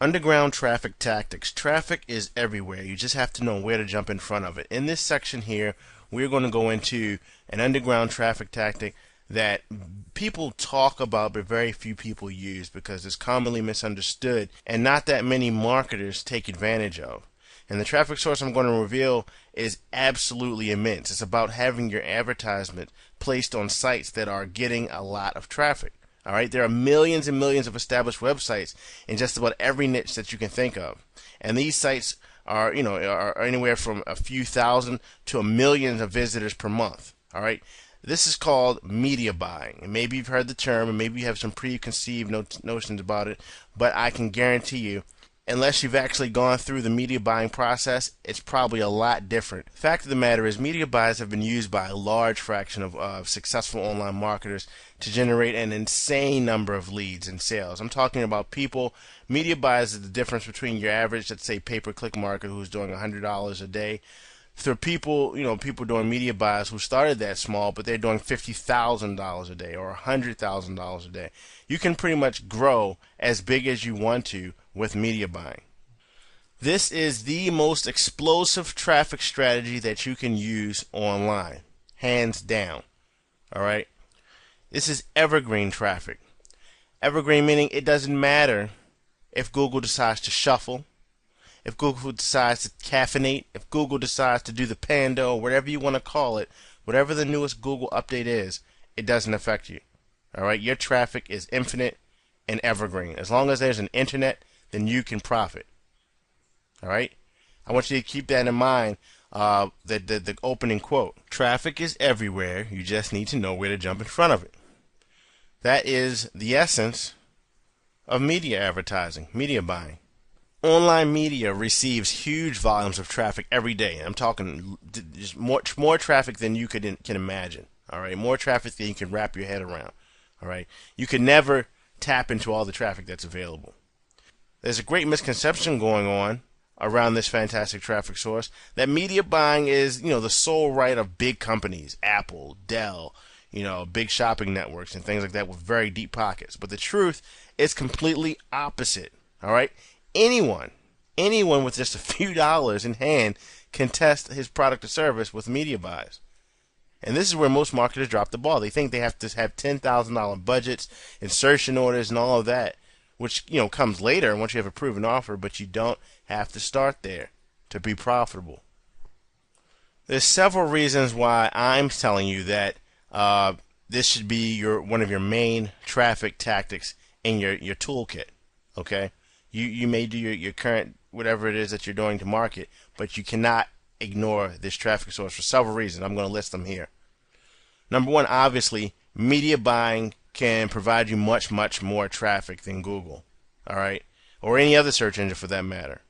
Underground traffic tactics. Traffic is everywhere. You just have to know where to jump in front of it. In this section here, we're going to go into an underground traffic tactic that people talk about but very few people use because it's commonly misunderstood and not that many marketers take advantage of. And the traffic source I'm going to reveal is absolutely immense. It's about having your advertisement placed on sites that are getting a lot of traffic. All right, there are millions and millions of established websites in just about every niche that you can think of, and these sites are, are anywhere from a few thousand to a million of visitors per month. All right, this is called media buying, and maybe you've heard the term, and maybe you have some preconceived notions about it, but I can guarantee you, unless you've actually gone through the media buying process, it's probably a lot different. The fact of the matter is, media buys have been used by a large fraction of successful online marketers to generate an insane number of leads and sales. I'm talking about people. Media buys is the difference between your average, let's say, pay-per-click marketer who's doing $100 a day, through people, people doing media buys who started that small, but they're doing $50,000 a day or $100,000 a day. You can pretty much grow as big as you want to with media buying. This is the most explosive traffic strategy that you can use online, hands down. All right? This is evergreen traffic. Evergreen meaning it doesn't matter if Google decides to shuffle, if Google decides to caffeinate, if Google decides to do the panda or whatever you want to call it, whatever the newest Google update is, it doesn't affect you. All right? Your traffic is infinite and evergreen. As long as there's an internet, then you can profit. All right? I want you to keep that in mind. The opening quote: "Traffic is everywhere. You just need to know where to jump in front of it." That is the essence of media advertising, media buying. Online media receives huge volumes of traffic every day. I'm talking just more traffic than you can imagine. All right, more traffic than you can wrap your head around. All right, you can never tap into all the traffic that's available. There's a great misconception going on around this fantastic traffic source that media buying is, the sole right of big companies, Apple, Dell, big shopping networks and things like that with very deep pockets. But the truth is completely opposite. All right, anyone with just a few dollars in hand can test his product or service with media buys. And this is where most marketers drop the ball. They think they have to have $10,000 budgets, insertion orders, and all of that, which comes later once you have a proven offer, but you don't have to start there to be profitable. There's several reasons why I'm telling you that this should be one of your main traffic tactics in your toolkit. Okay, you may do your current whatever it is that you're doing to market, but you cannot ignore this traffic source for several reasons. I'm going to list them here. Number one, obviously, media buying can provide you much more traffic than Google, all right, or any other search engine for that matter,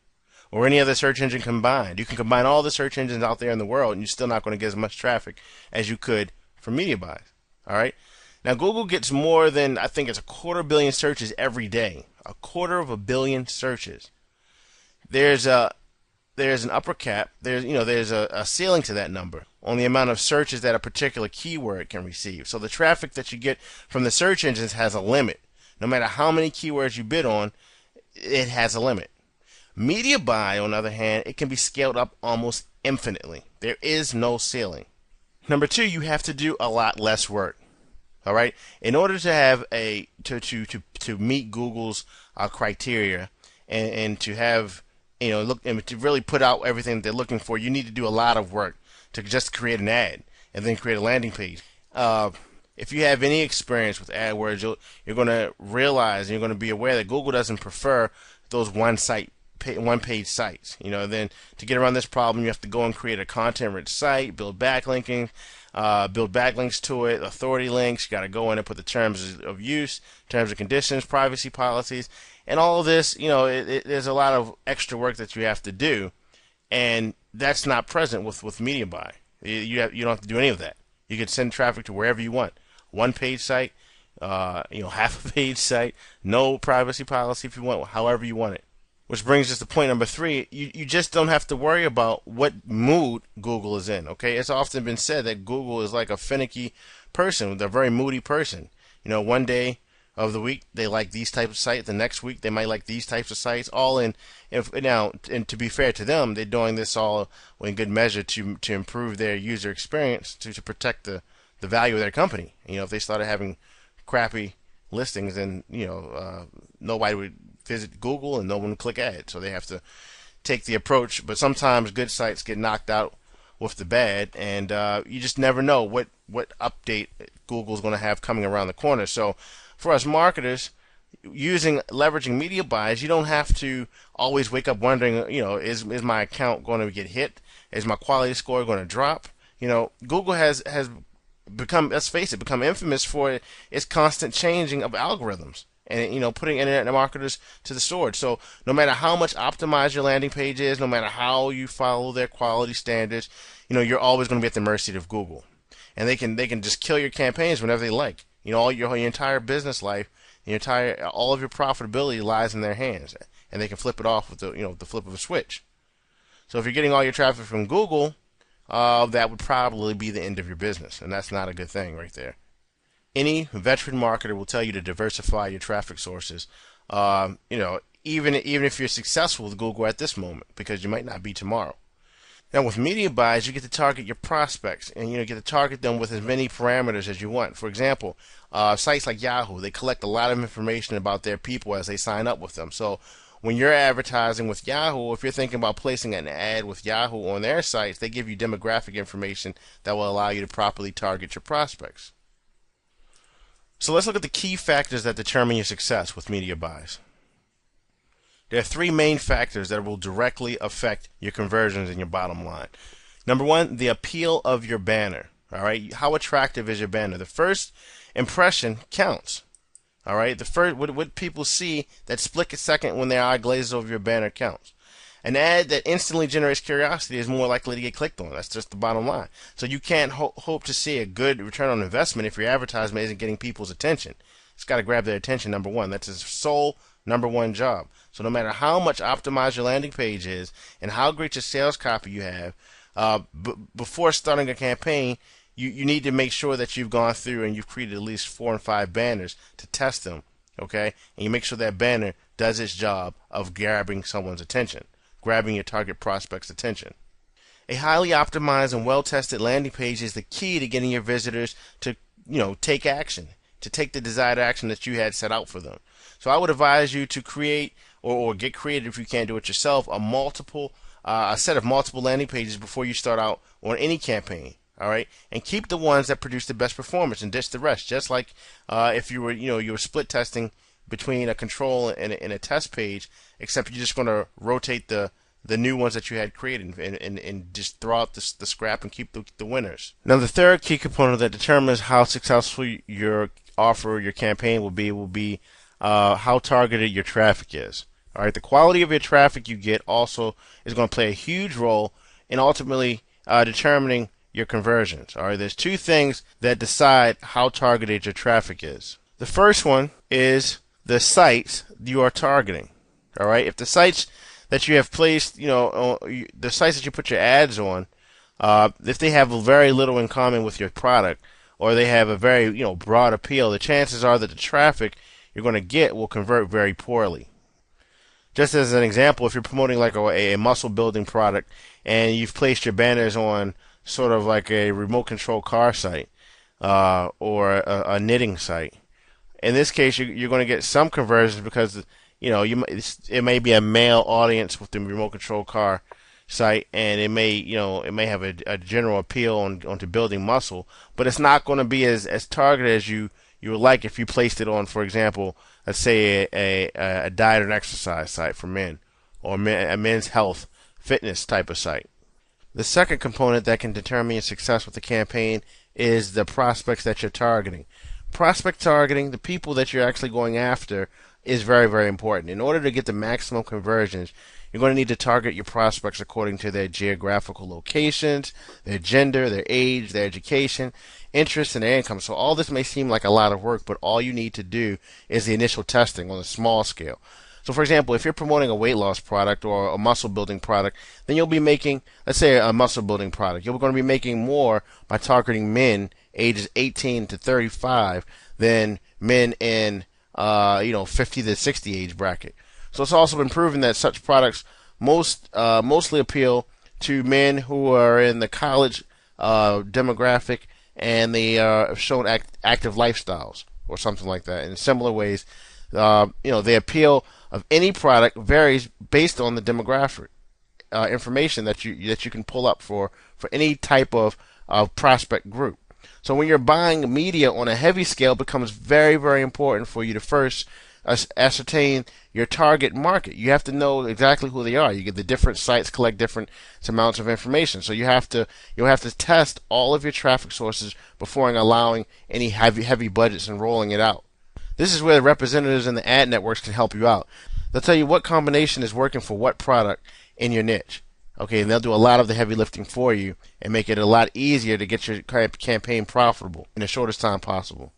or any other search engine combined. You can combine all the search engines out there in the world, and you're still not going to get as much traffic as you could for media buys. All right. Now Google gets more than, I think it's 250 million searches every day. 250 million searches. There's an upper cap. There's a ceiling to that number on the amount of searches that a particular keyword can receive. So the traffic that you get from the search engines has a limit. No matter how many keywords you bid on, it has a limit. Media buy, on the other hand, it can be scaled up almost infinitely. There is no ceiling. Number two, you have to do a lot less work. All right, in order to have to meet Google's criteria and to have look and to really put out everything that they're looking for, you need to do a lot of work to just create an ad and then create a landing page. If you have any experience with AdWords, you're going to realize and you're going to be aware that Google doesn't prefer those one-page sites. Then to get around this problem, you have to go and create a content-rich site, build backlinks to it, authority links. You got to go in and put the terms of use, terms and conditions, privacy policies, and all of this. There's a lot of extra work that you have to do, and that's not present with media buy. You don't have to do any of that. You can send traffic to wherever you want. One-page site, half a page site, no privacy policy if you want, however you want it. Which brings us to point number three. You just don't have to worry about what mood Google is in. Okay, it's often been said that Google is like a finicky person, a very moody person. One day of the week they like these types of sites. The next week they might like these types of sites. All in, now, and to be fair to them, they're doing this all in good measure to improve their user experience, to protect the value of their company. If they started having crappy listings, then nobody would visit Google and no one would click ads. So they have to take the approach. But sometimes good sites get knocked out with the bad, and you just never know what update Google's going to have coming around the corner. So for us marketers, leveraging media buys, you don't have to always wake up wondering, is my account going to get hit? Is my quality score going to drop? Google has become, let's face it, become infamous for its constant changing of algorithms and putting internet marketers to the sword. So no matter how much optimized your landing page is, no matter how you follow their quality standards, you're always going to be at the mercy of Google, and they can just kill your campaigns whenever they like. All your entire business life, all of your profitability lies in their hands, and they can flip it off with the flip of a switch. So if you're getting all your traffic from Google, that would probably be the end of your business, and that's not a good thing right there. Any veteran marketer will tell you to diversify your traffic sources. Even if you're successful with Google at this moment, because you might not be tomorrow. Now, with media buys, you get to target your prospects, and get to target them with as many parameters as you want. For example, sites like Yahoo, they collect a lot of information about their people as they sign up with them. So when you're advertising with Yahoo, if you're thinking about placing an ad with Yahoo on their sites, they give you demographic information that will allow you to properly target your prospects. So let's look at the key factors that determine your success with media buys. There are three main factors that will directly affect your conversions and your bottom line. Number one, the appeal of your banner. All right, how attractive is your banner? The first impression counts. All right, the first what people see, that split second when their eye glazes over your banner counts. An ad that instantly generates curiosity is more likely to get clicked on. That's just the bottom line. So you can't hope to see a good return on investment if your advertisement isn't getting people's attention. It's got to grab their attention, number one. That's his sole number one job. So no matter how much optimized your landing page is and how great your sales copy you have, before starting a campaign, you need to make sure that you've gone through and you've created at least 4 and 5 banners to test them, okay? And you make sure that banner does its job of grabbing someone's attention, grabbing your target prospect's attention. A highly optimized and well-tested landing page is the key to getting your visitors to, take action, to take the desired action that you had set out for them. So I would advise you to create or get creative if you can't do it yourself, a set of multiple landing pages before you start out on any campaign. All right, and keep the ones that produce the best performance and ditch the rest. Just like if you were split testing between a control and a test page, except you're just going to rotate the new ones that you had created and just throw out the scrap and keep the winners. Now, the third key component that determines how successful your offer, your campaign will be how targeted your traffic is. All right, the quality of your traffic you get also is going to play a huge role in ultimately determining your conversions. All right, there's two things that decide how targeted your traffic is. The first one is the sites you are targeting. All right, if the sites that you have placed, the sites that you put your ads on, if they have very little in common with your product, or they have a very broad appeal, the chances are that the traffic you're going to get will convert very poorly. Just as an example, if you're promoting like a muscle building product and you've placed your banners on sort of like a remote control car site or a knitting site, in this case you're going to get some conversions because it may be a male audience with the remote control car site, and it may have a general appeal onto building muscle, but it's not going to be as targeted as you would like if you placed it on, for example, let's say a diet and exercise site for men, or a men's health fitness type of site. The second component that can determine your success with the campaign is the prospects that you're targeting. Prospect targeting, the people that you're actually going after, is very, very important. In order to get the maximum conversions, you're going to need to target your prospects according to their geographical locations, their gender, their age, their education, interests, and their income. So all this may seem like a lot of work, but all you need to do is the initial testing on a small scale. So, for example, if you're promoting a weight loss product or a muscle building product, then you'll be making, let's say, a muscle building product. You're going to be making more by targeting men ages 18 to 35 than men in 50 to 60 age bracket. So it's also been proven that such products mostly appeal to men who are in the college demographic, and they have shown active lifestyles or something like that. In similar ways, the appeal of any product varies based on the demographic information that you can pull up for any type of prospect group. So when you're buying media on a heavy scale, it becomes very, very important for you to first ascertain your target market. You have to know exactly who they are. You get the different sites collect different amounts of information, so you'll have to test all of your traffic sources before allowing any heavy budgets and rolling it out. This is where the representatives and the ad networks can help you out. They'll tell you what combination is working for what product in your niche. Okay, and they'll do a lot of the heavy lifting for you and make it a lot easier to get your campaign profitable in the shortest time possible.